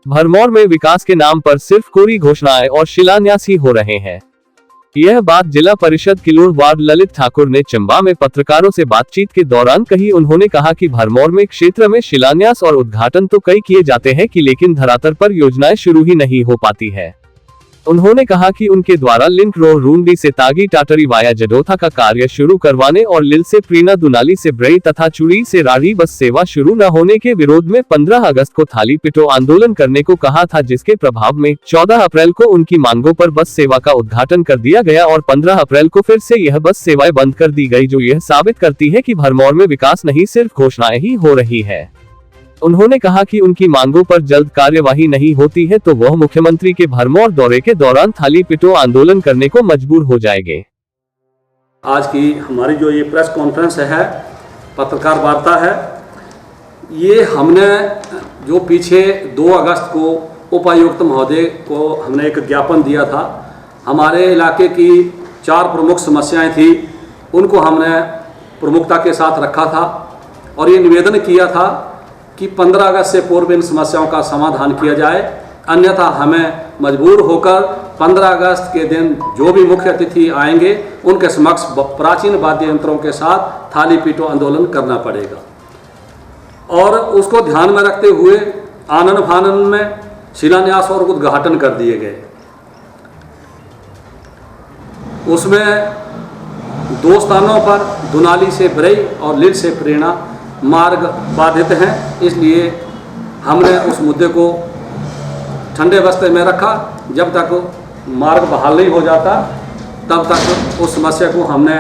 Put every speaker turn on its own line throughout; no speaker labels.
भरमौर में विकास के नाम पर सिर्फ कोरी घोषणाएं और शिलान्यास ही हो रहे हैं। यह बात जिला परिषद किलोड़ वार्ड ललित ठाकुर ने चंबा में पत्रकारों से बातचीत के दौरान कही। उन्होंने कहा कि भरमौर में क्षेत्र में शिलान्यास और उद्घाटन तो कई किए जाते हैं कि लेकिन धरातल पर योजनाएं शुरू ही नहीं हो पाती है। उन्होंने कहा कि उनके द्वारा लिंक रोड रूंडी से तागी टाटरी वाया जडोथा का कार्य शुरू करवाने और लिल से प्रीना दुनाली से ब्रई तथा चुड़ी से राढ़ी बस सेवा शुरू न होने के विरोध में 15 अगस्त को थाली पिटो आंदोलन करने को कहा था, जिसके प्रभाव में 14 अप्रैल को उनकी मांगों पर बस सेवा का उद्घाटन कर दिया गया और 15 अप्रैल को फिर से यह बस सेवाएं बंद कर दी गई, जो यह साबित करती है कि भरमौर में विकास नहीं सिर्फ घोषणाएं ही हो रही है। उन्होंने कहा कि उनकी मांगों पर जल्द कार्यवाही नहीं होती है तो वह मुख्यमंत्री के भरमौर दौरे के दौरान थाली पिटो आंदोलन करने को मजबूर हो जाएंगे।
आज की हमारी जो ये प्रेस कॉन्फ्रेंस है, पत्रकार वार्ता है, ये हमने जो पीछे 2 अगस्त को उपायुक्त महोदय को हमने एक ज्ञापन दिया था। हमारे इलाके की 4 प्रमुख समस्याएं थी, उनको हमने प्रमुखता के साथ रखा था और ये निवेदन किया था कि 15 अगस्त से पूर्व इन समस्याओं का समाधान किया जाए, अन्यथा हमें मजबूर होकर 15 अगस्त के दिन जो भी मुख्य अतिथि आएंगे उनके समक्ष प्राचीन वाद्य यंत्रों के साथ थाली पीटो आंदोलन करना पड़ेगा। और उसको ध्यान में रखते हुए आनन फानन में शिलान्यास और उद्घाटन कर दिए गए। उसमें 2 स्थानों पर दुनाली से ब्रई और लिल से प्रेरणा मार्ग बाधित हैं, इसलिए हमने उस मुद्दे को ठंडे बस्ते में रखा। जब तक मार्ग बहाल नहीं हो जाता तब तक उस समस्या को हमने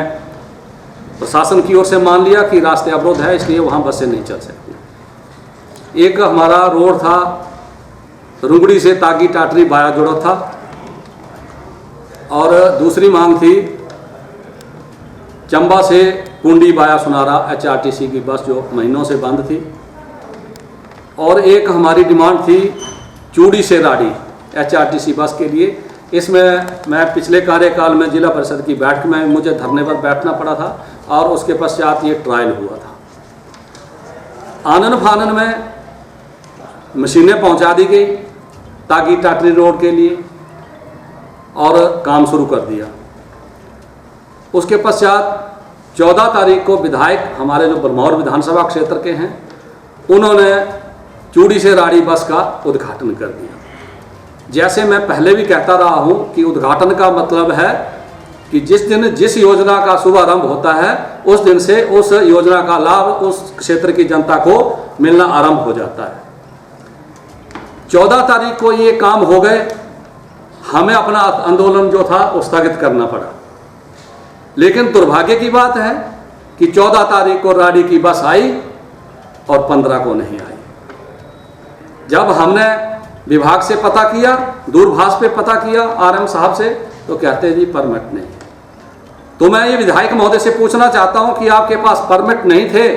प्रशासन की ओर से मान लिया कि रास्ते अवरोध है, इसलिए वहाँ बसें नहीं चल सकती। एक हमारा रोड था रुंगड़ी से तागी टाटरी वाया जडोथा, और दूसरी मांग थी चंबा से कुंडी वाया सुनारा HRTC की बस जो महीनों से बंद थी, और एक हमारी डिमांड थी चूड़ी से राड़ी HRTC बस के लिए। इसमें मैं पिछले कार्यकाल में जिला परिषद की बैठक में मुझे धरने पर बैठना पड़ा था और उसके पश्चात ये ट्रायल हुआ था। आनन फानन में मशीनें पहुंचा दी गई तागी टाटरी रोड के लिए और काम शुरू कर दिया। उसके पश्चात 14 तारीख को विधायक हमारे जो भरमौर विधानसभा क्षेत्र के हैं, उन्होंने चूड़ी से राड़ी बस का उद्घाटन कर दिया। जैसे मैं पहले भी कहता रहा हूं कि उद्घाटन का मतलब है कि जिस दिन जिस योजना का शुभारंभ होता है उस दिन से उस योजना का लाभ उस क्षेत्र की जनता को मिलना आरंभ हो जाता है। 14 तारीख को ये काम हो गए, हमें अपना आंदोलन जो था वो स्थगित करना पड़ा। लेकिन दुर्भाग्य की बात है कि 14 तारीख को राड़ी की बस आई और 15 को नहीं आई। जब हमने विभाग से पता किया, दूरभाष पे पता किया RM साहब से, तो कहते हैं जी परमिट नहीं। तो मैं ये विधायक महोदय से पूछना चाहता हूं कि आपके पास परमिट नहीं थे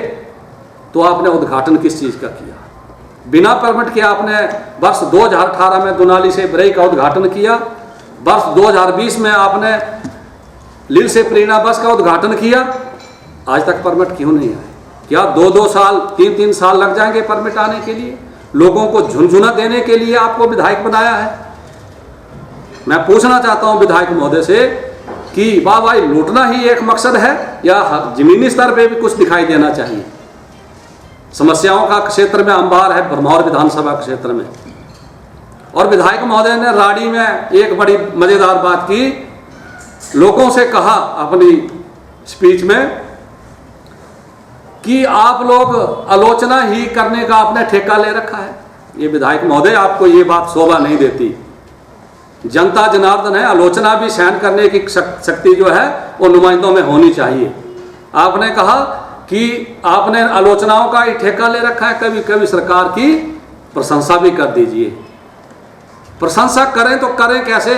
तो आपने उद्घाटन किस चीज़ का किया? बिना परमिट के आपने वर्ष 2018 में दुनाली से ब्रई का उद्घाटन किया, वर्ष 2020 में आपने लिल से प्रेरणा बस का उद्घाटन किया, आज तक परमिट क्यों नहीं आए? क्या 2-2 साल 3-3 साल लग जाएंगे परमिट आने के लिए? लोगों को झुनझुना देने के लिए आपको विधायक बनाया है? मैं पूछना चाहता हूं विधायक महोदय से कि वाह भाई लूटना ही एक मकसद है या जमीनी स्तर पे भी कुछ दिखाई देना चाहिए? समस्याओं का क्षेत्र में अंबार है भरमौर विधानसभा क्षेत्र में। और विधायक महोदय ने राड़ी में एक बड़ी मजेदार बात की, लोगों से कहा अपनी स्पीच में कि आप लोग आलोचना ही करने का आपने ठेका ले रखा है। ये विधायक महोदय आपको ये बात शोभा नहीं देती। जनता जनार्दन है, आलोचना भी सहन करने की शक्ति जो है वो नुमाइंदों में होनी चाहिए। आपने कहा कि आपने आलोचनाओं का ही ठेका ले रखा है, कभी कभी सरकार की प्रशंसा भी कर दीजिए। प्रशंसा करें तो करें कैसे,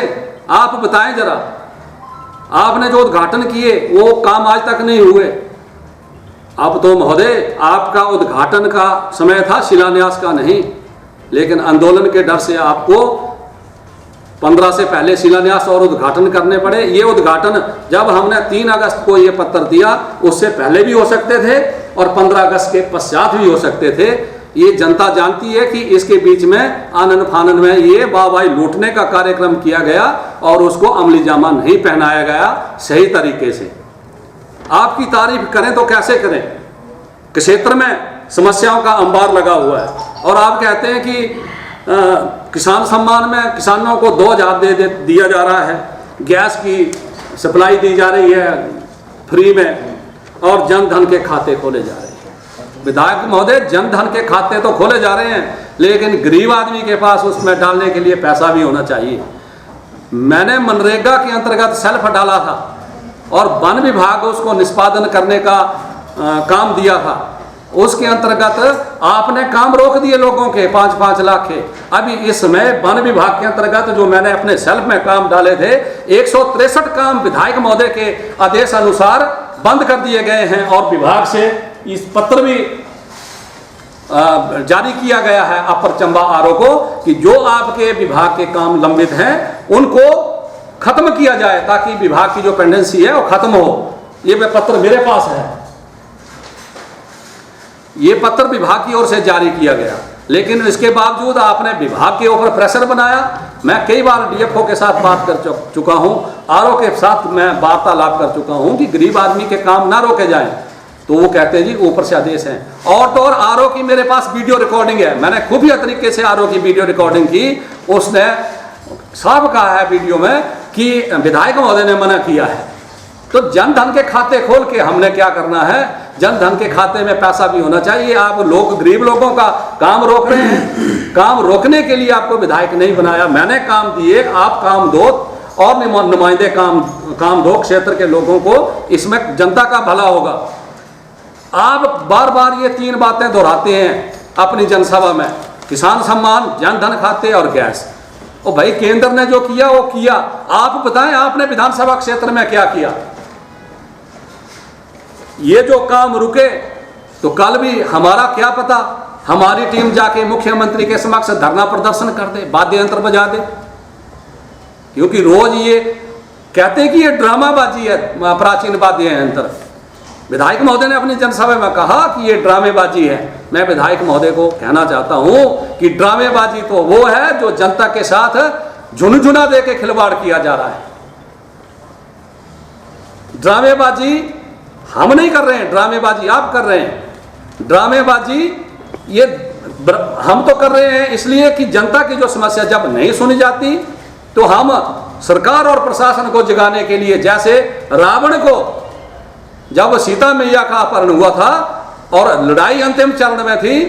आप बताएं जरा। आपने जो उद्घाटन किए वो काम आज तक नहीं हुए। अब तो महोदय आपका उद्घाटन का समय था, शिलान्यास का नहीं। लेकिन आंदोलन के डर से आपको 15 से पहले शिलान्यास और उद्घाटन करने पड़े। ये उद्घाटन जब हमने 3 अगस्त को ये पत्र दिया उससे पहले भी हो सकते थे और 15 अगस्त के पश्चात भी हो सकते थे। ये जनता जानती है कि इसके बीच में आनन फानन में ये वाहवाही लूटने का कार्यक्रम किया गया और उसको अमली जामा नहीं पहनाया गया सही तरीके से। आपकी तारीफ करें तो कैसे करें? क्षेत्र में समस्याओं का अंबार लगा हुआ है और आप कहते हैं कि किसान सम्मान में किसानों को 2000 दिया जा रहा है, गैस की सप्लाई दी जा रही है फ्री में और जन धन के खाते खोले जा रहे हैं। विधायक महोदय, जन धन के खाते तो खोले जा रहे हैं, लेकिन गरीब आदमी के पास उसमें डालने के लिए पैसा भी होना चाहिए। मैंने मनरेगा के अंतर्गत सेल्फ डाला था और वन विभाग उसको निष्पादन करने का काम दिया था। उसके अंतर्गत आपने काम रोक दिए लोगों के 5-5 लाख के। अभी इस समय वन विभाग के अंतर्गत जो मैंने अपने सेल्फ में काम डाले थे 163 काम विधायक महोदय के आदेश अनुसार बंद कर दिए गए हैं और विभाग से इस पत्र भी जारी किया गया है अपर चंबा आरओ को कि जो आपके विभाग के काम लंबित हैं उनको खत्म किया जाए ताकि विभाग की जो पेंडेंसी है वो खत्म हो। ये पत्र मेरे पास है, ये पत्र विभाग की ओर से जारी किया गया, लेकिन इसके बावजूद आपने विभाग के ऊपर प्रेशर बनाया। मैं कई बार डीएफओ के साथ बात कर चुका हूं, आरओ के साथ मैं वार्तालाप कर चुका हूं कि गरीब आदमी के काम ना रोके जाएं, तो वो कहते हैं जी ऊपर से आदेश हैं। और तो और आरओ की मेरे पास वीडियो रिकॉर्डिंग है, मैंने खुफिया तरीके से आरओ की वीडियो रिकॉर्डिंग की। उसने साफ कहा है वीडियो में कि विधायक महोदय ने मना किया है। तो जन धन के खाते खोल के हमने क्या करना है? जन धन के खाते में पैसा भी होना चाहिए। आप लोग गरीब लोगों का काम रोक रहे हैं, काम रोकने के लिए आपको विधायक नहीं बनाया, मैंने काम दिए, आप काम दो और नुमाइंदे काम दो क्षेत्र के लोगों को, इसमें जनता का भला होगा। आप बार बार ये 3 बातें दोहराते हैं अपनी जनसभा में, किसान सम्मान, जन धन खाते और गैस। ओ भाई, केंद्र ने जो किया वो किया, आप बताएं आपने विधानसभा क्षेत्र में क्या किया? ये जो काम रुके तो कल भी हमारा क्या पता हमारी टीम जाके मुख्यमंत्री के समक्ष धरना प्रदर्शन कर दे, वाद्य यंत्र बजा दे, क्योंकि रोज ये कहते हैं कि ये ड्रामाबाजी है प्राचीन वाद्य यंत्र। विधायक महोदय ने अपनी जनसभा में कहा कि ये ड्रामेबाजी है। मैं विधायक महोदय को कहना चाहता हूं कि ड्रामेबाजी तो वो है जो जनता के साथ झुनझुना दे के खिलवाड़ किया जा रहा है। ड्रामेबाजी हम नहीं कर रहे हैं, ड्रामेबाजी आप कर रहे हैं। ड्रामेबाजी ये हम तो कर रहे हैं इसलिए कि जनता की जो समस्या जब नहीं सुनी जाती तो हम सरकार और प्रशासन को जगाने के लिए, जैसे रावण को जब सीता मैया का अपहरण हुआ था और लड़ाई अंतिम चरण में थी,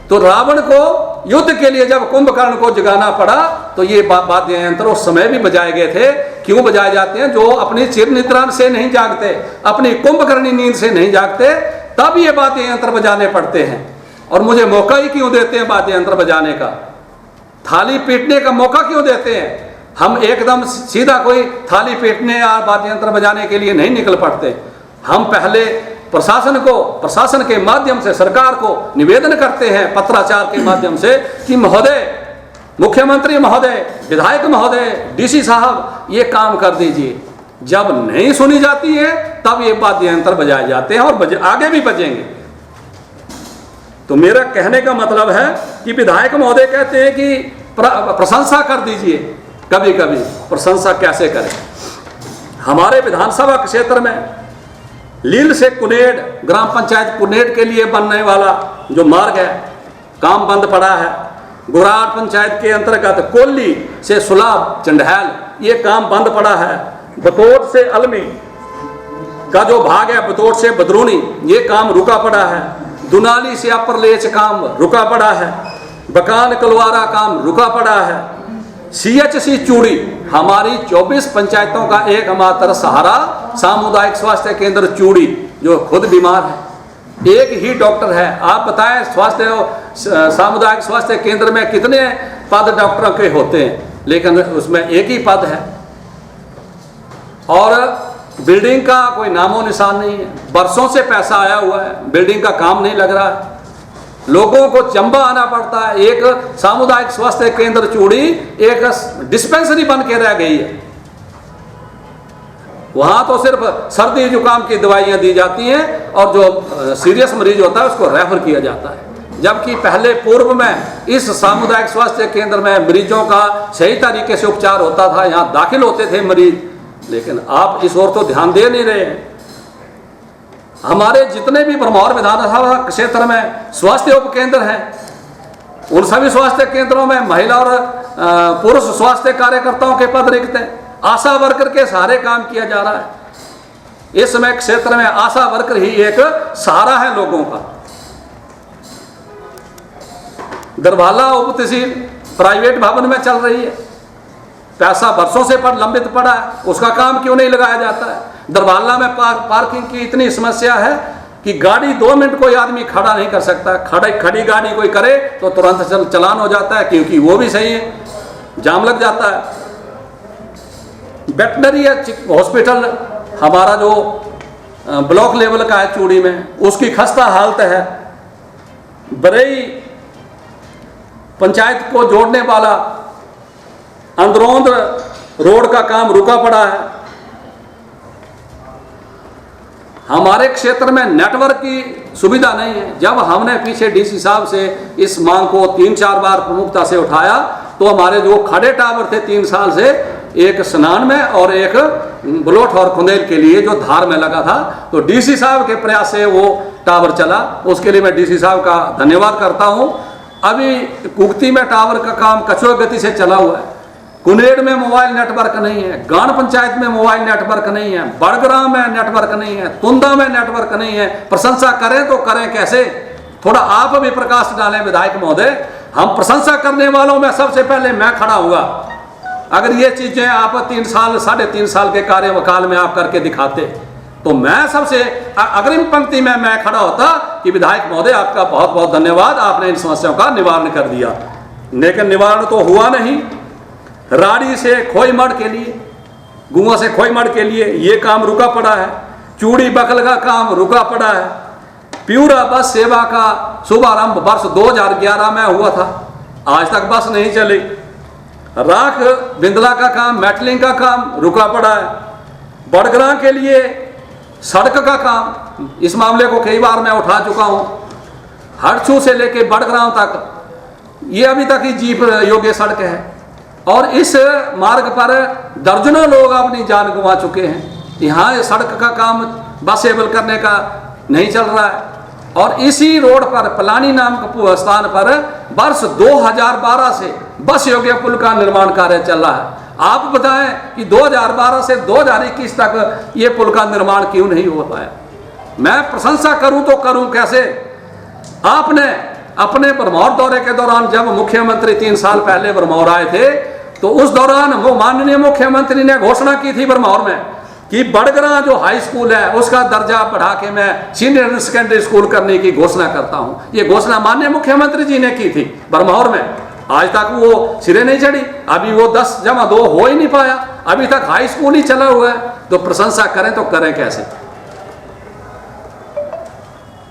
तो रावण को युद्ध के लिए जब कुंभकर्ण को जगाना पड़ा तो ये वाद्य यंत्र उस समय भी बजाए गए थे। क्यों बजाए जाते हैं? जो अपनी चिर निद्रा से नहीं जागते, अपनी कुंभकर्णी नींद से नहीं जागते, तब ये वाद्य यंत्र बजाने पड़ते हैं। और मुझे मौका ही क्यों देते हैं वाद्य यंत्र बजाने का? थाली पीटने का मौका क्यों देते हैं? हम एकदम सीधा कोई थाली पीटने या वाद्य यंत्र बजाने के लिए नहीं निकल पड़ते। हम पहले प्रशासन के माध्यम से सरकार को निवेदन करते हैं पत्राचार के माध्यम से कि महोदय, मुख्यमंत्री महोदय, विधायक महोदय, डीसी साहब ये काम कर दीजिए। जब नहीं सुनी जाती है तब ये वाद्य यंत्र बजाए जाते हैं और आगे भी बजेंगे। तो मेरा कहने का मतलब है कि विधायक महोदय कहते हैं कि प्रशंसा कर दीजिए। कभी कभी प्रशंसा कैसे करें? हमारे विधानसभा क्षेत्र में लील से कुनेड, ग्राम पंचायत कुनेड के लिए बनने वाला जो मार्ग है, काम बंद पड़ा है। गुराड़ पंचायत के अंतर्गत कोल्ली से सुलाब चंडहैल, ये काम बंद पड़ा है। बतौर से अलमी का जो भाग है, बतौर से बदरूनी, ये काम रुका पड़ा है। दुनाली से अपर लेच काम रुका पड़ा है। बकान कलवारा काम रुका पड़ा है। CHC चूड़ी, हमारी 24 पंचायतों का एकमात्र सहारा सामुदायिक स्वास्थ्य केंद्र चूड़ी, जो खुद बीमार है, एक ही डॉक्टर है। आप बताएं सामुदायिक स्वास्थ्य केंद्र में कितने पद डॉक्टरों के होते हैं, लेकिन उसमें एक ही पद है। और बिल्डिंग का कोई नामो निशान नहीं है। बरसों से पैसा आया हुआ है, बिल्डिंग का काम नहीं लग रहा है। लोगों को चंबा आना पड़ता है। एक सामुदायिक स्वास्थ्य केंद्र चूड़ी एक डिस्पेंसरी बन के रह गई है। वहां तो सिर्फ सर्दी जुकाम की दवाइयां दी जाती हैं और जो सीरियस मरीज होता है उसको रेफर किया जाता है। जबकि पहले पूर्व में इस सामुदायिक स्वास्थ्य केंद्र में मरीजों का सही तरीके से उपचार होता था, यहाँ दाखिल होते थे मरीज, लेकिन आप इस ओर तो ध्यान दे नहीं रहे हैं। हमारे जितने भी भरमौर विधानसभा क्षेत्र में स्वास्थ्य उप केंद्र हैं, उन सभी स्वास्थ्य केंद्रों में महिला और पुरुष स्वास्थ्य कार्यकर्ताओं के पद रिक्त हैं। आशा वर्कर के सहारे काम किया जा रहा है। इस समय क्षेत्र में आशा वर्कर ही एक सहारा है लोगों का। दरभाला उप तहसील प्राइवेट भवन में चल रही है, पैसा वर्षों से लंबित पड़ा है, उसका काम क्यों नहीं लगाया जाता है? दरभाला में पार्किंग की इतनी समस्या है कि गाड़ी 2 मिनट कोई आदमी खड़ा नहीं कर सकता। खड़ी गाड़ी कोई करे तो तुरंत चलान हो जाता है, क्योंकि वो भी सही है, जाम लग जाता है। वेटनरी हॉस्पिटल हमारा जो ब्लॉक लेवल का है चूड़ी में, उसकी खस्ता हालत है। बरई पंचायत को जोड़ने वाला अंदरोंद रोड का काम रुका पड़ा है। हमारे क्षेत्र में नेटवर्क की सुविधा नहीं है। जब हमने पीछे डीसी साहब से इस मांग को 3-4 बार प्रमुखता से उठाया, तो हमारे जो खड़े टावर थे 3 साल से, एक स्नान में और एक बलोट और खुंदेल के लिए जो धार में लगा था, तो डीसी साहब के प्रयास से वो टावर चला। उसके लिए मैं डीसी साहब का धन्यवाद करता हूं। अभी कुगती में टावर का काम कछुआ गति से चला हुआ है। कुनेर में मोबाइल नेटवर्क नहीं है, गान पंचायत में मोबाइल नेटवर्क नहीं है, बड़ग्राम में नेटवर्क नहीं है, तुंदा में नेटवर्क नहीं है। प्रशंसा करें तो करें कैसे? थोड़ा आप भी प्रकाश डालें विधायक महोदय। हम प्रशंसा करने वालों में सबसे पहले मैं खड़ा हुआ। अगर ये चीजें आप 3 साल 3.5 साल के कार्यकाल में आप करके दिखाते, तो मैं सबसे अग्रिम पंक्ति में मैं खड़ा होता कि विधायक महोदय आपका बहुत बहुत धन्यवाद, आपने इन समस्याओं का निवारण कर दिया। लेकिन निवारण तो हुआ नहीं। राड़ी से खोईमठ के लिए, गुआ से खोईमठ के लिए ये काम रुका पड़ा है। चूड़ी बकल का काम रुका पड़ा है। प्यूरा बस सेवा का शुभारंभ वर्ष 2011 में हुआ था, आज तक बस नहीं चली। राख बिंदला का काम, मेटलिंग का काम रुका पड़ा है। बड़ग्रां के लिए सड़क का काम, इस मामले को कई बार मैं उठा चुका हूं। हरछू से लेके बड़ग्रां तक ये अभी तक ही जीप योग्य सड़क है, और इस मार्ग पर दर्जनों लोग अपनी जान गंवा चुके हैं। यहाँ सड़क का काम बसेबल करने का नहीं चल रहा है। और इसी रोड पर पलानी नाम के स्थान पर वर्ष 2012 से बस योग्य पुल का निर्माण कार्य चल रहा है। आप बताएं कि 2012 से 2021 तक ये पुल का निर्माण क्यों नहीं हो पाया? मैं प्रशंसा करूं तो करूं कैसे? आपने अपने भरमौर दौरे के दौरान, जब मुख्यमंत्री 3 साल पहले भरमौर आए थे, तो उस दौरान वो माननीय मुख्यमंत्री ने घोषणा की थी भरमौर में कि बड़ग्रां जो हाई स्कूल है उसका दर्जा बढ़ा के मैं सीनियर सेकेंडरी स्कूल करने की घोषणा करता हूं। ये घोषणा माननीय मुख्यमंत्री जी ने की थी भरमौर में। आज तक वो सिरे नहीं चढ़ी। अभी वो 10+2 हो ही नहीं पाया, अभी तक हाई स्कूल ही चला हुआ है। तो प्रशंसा करें तो करें कैसे?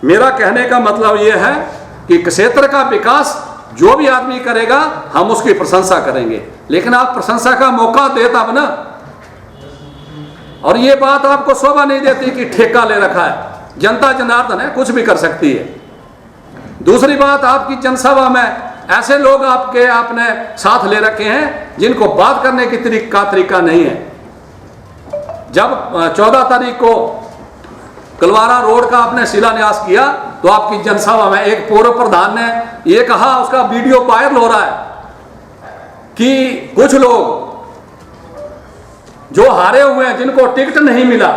मेरा कहने का मतलब यह है कि क्षेत्र का विकास जो भी आदमी करेगा हम उसकी प्रशंसा करेंगे, लेकिन आप प्रशंसा का मौका दे तब ना। और ये बात आपको शोभा नहीं देती कि ठेका ले रखा है। जनता जनार्दन है, कुछ भी कर सकती है। दूसरी बात, आपकी जनसभा में ऐसे लोग आपने साथ ले रखे हैं जिनको बात करने की तरीका नहीं है। जब 14 तारीख को कलवारा रोड का आपने शिलान्यास किया, तो आपकी जनसभा में एक पूर्व प्रधान ने ये कहा, उसका वीडियो वायरल हो रहा है कि कुछ लोग जो हारे हुए हैं, जिनको टिकट नहीं मिला,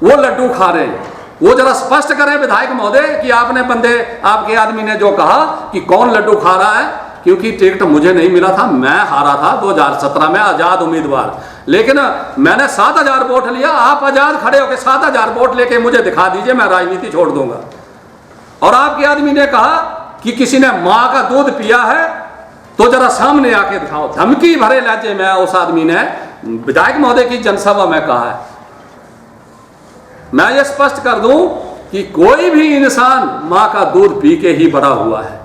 वो लड्डू खा रहे हैं। वो जरा स्पष्ट करें विधायक महोदय कि आपके आदमी ने जो कहा कि कौन लड्डू खा रहा है, क्योंकि टिकट मुझे नहीं मिला था। मैं हारा था 2017 में आजाद उम्मीदवार, लेकिन मैंने 7000 वोट लिया। आप आजाद खड़े होकर 7000 वोट लेके मुझे दिखा दीजिए, मैं राजनीति छोड़ दूंगा। और आपके आदमी ने कहा कि किसी ने मां का दूध पिया है तो जरा सामने आके दिखाओ। धमकी भरे लहजे में उस आदमी ने विधायक महोदय की जनसभा में कहा है। मैं ये स्पष्ट कर दूं कि कोई भी इंसान मां का दूध पी के ही बड़ा हुआ है।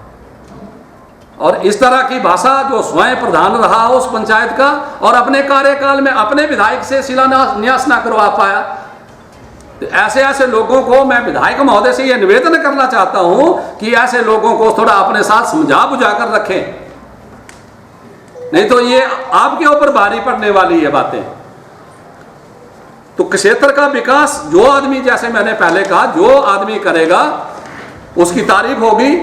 और इस तरह की भाषा जो स्वयं प्रधान रहा उस पंचायत का और अपने कार्यकाल में अपने विधायक से शिलान्यास ना करवा पाया, तो ऐसे ऐसे लोगों को मैं विधायक महोदय से यह निवेदन करना चाहता हूं कि ऐसे लोगों को थोड़ा अपने साथ समझा बुझा कर रखें, नहीं तो ये आपके ऊपर भारी पड़ने वाली है बातें। तो क्षेत्र का विकास जो आदमी, जैसे मैंने पहले कहा, जो आदमी करेगा उसकी तारीफ होगी,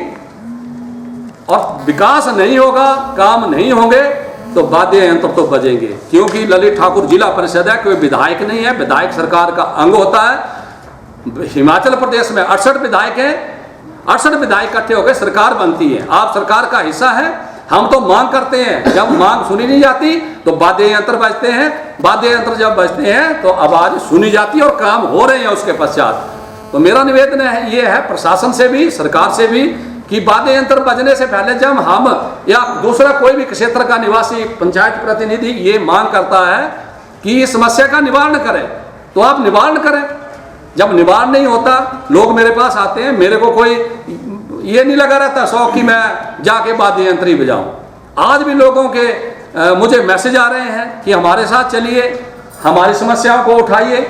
और विकास नहीं होगा, काम नहीं होंगे तो वाद्य यंत्र तो बजेंगे। क्योंकि ललित ठाकुर जिला परिषद है, कोई विधायक नहीं है, विधायक सरकार का अंग होता है। हिमाचल प्रदेश में 68 विधायक हैं, 68 विधायक इकट्ठे होकर सरकार बनती है। आप सरकार का हिस्सा है। हम तो मांग करते हैं, जब मांग सुनी नहीं जाती तो वाद्य यंत्र बजते हैं, वाद्य यंत्र जब बजते हैं तो आवाज सुनी जाती है और काम हो रहे हैं उसके पश्चात। तो मेरा निवेदन है, ये है प्रशासन से भी, सरकार से भी, कि वाद्य यंत्र बजने से पहले जब हम या दूसरा कोई भी क्षेत्र का निवासी, पंचायत प्रतिनिधि ये मांग करता है कि इस समस्या का निवारण करें, तो आप निवारण करें। जब निवारण नहीं होता, लोग मेरे पास आते हैं, मेरे को कोई ये नहीं लगा रहता शौक कि मैं जाके वाद्य यंत्र ही बजाऊं। आज भी लोगों के मुझे मैसेज आ रहे हैं कि हमारे साथ चलिए, हमारी समस्याओं को उठाइए।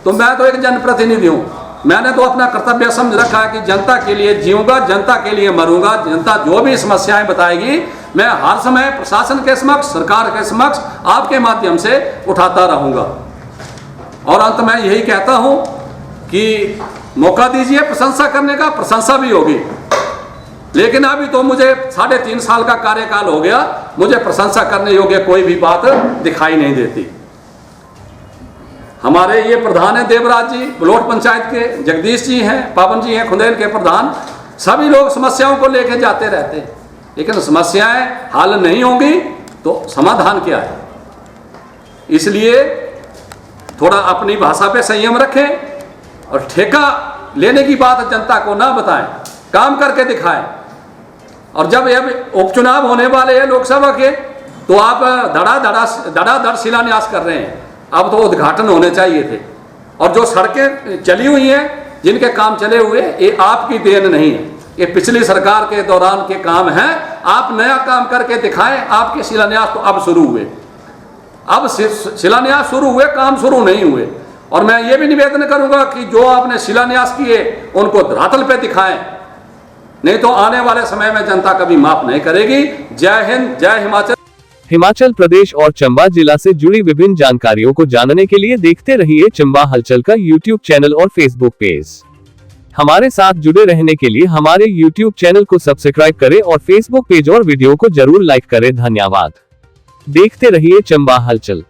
तो मैं तो एक जनप्रतिनिधि हूँ, मैंने तो अपना कर्तव्य समझ रखा है कि जनता के लिए जीऊंगा, जनता के लिए मरूंगा। जनता जो भी समस्याएं बताएगी मैं हर समय प्रशासन के समक्ष, सरकार के समक्ष आपके माध्यम से उठाता रहूंगा। और अंत में यही कहता हूं कि मौका दीजिए प्रशंसा करने का, प्रशंसा भी होगी। लेकिन अभी तो मुझे 3.5 साल का कार्यकाल हो गया, मुझे प्रशंसा करने योग्य कोई भी बात दिखाई नहीं देती। हमारे ये प्रधान है देवराज जी, ब्लॉक पंचायत के, जगदीश जी हैं, पावन जी हैं खुंदेल के प्रधान, सभी लोग समस्याओं को लेके जाते रहते हैं, लेकिन समस्याएं हल नहीं होंगी तो समाधान क्या है। इसलिए थोड़ा अपनी भाषा पे संयम रखें और ठेका लेने की बात जनता को ना बताएं, काम करके दिखाएं। और जब ये उपचुनाव होने वाले हैं लोकसभा के, तो आप धड़ाधड़ शिलान्यास कर रहे हैं। अब तो उद्घाटन होने चाहिए थे। और जो सड़कें चली हुई हैं, जिनके काम चले हुए, ये आपकी देन नहीं है, ये पिछली सरकार के दौरान के काम हैं। आप नया काम करके दिखाएं। आपके शिलान्यास तो अब शुरू हुए, अब शिलान्यास शुरू हुए, काम शुरू नहीं हुए। और मैं ये भी निवेदन करूंगा कि जो आपने शिलान्यास किए उनको धरातल पे दिखाएं, नहीं तो आने वाले समय में जनता कभी माफ नहीं करेगी। जय हिंद, जय हिमाचल।
हिमाचल प्रदेश और चंबा जिला से जुड़ी विभिन्न जानकारियों को जानने के लिए देखते रहिए चंबा हलचल का यूट्यूब चैनल और फेसबुक पेज। हमारे साथ जुड़े रहने के लिए हमारे यूट्यूब चैनल को सब्सक्राइब करें और फेसबुक पेज और वीडियो को जरूर लाइक करें। धन्यवाद। देखते रहिए चंबा हलचल।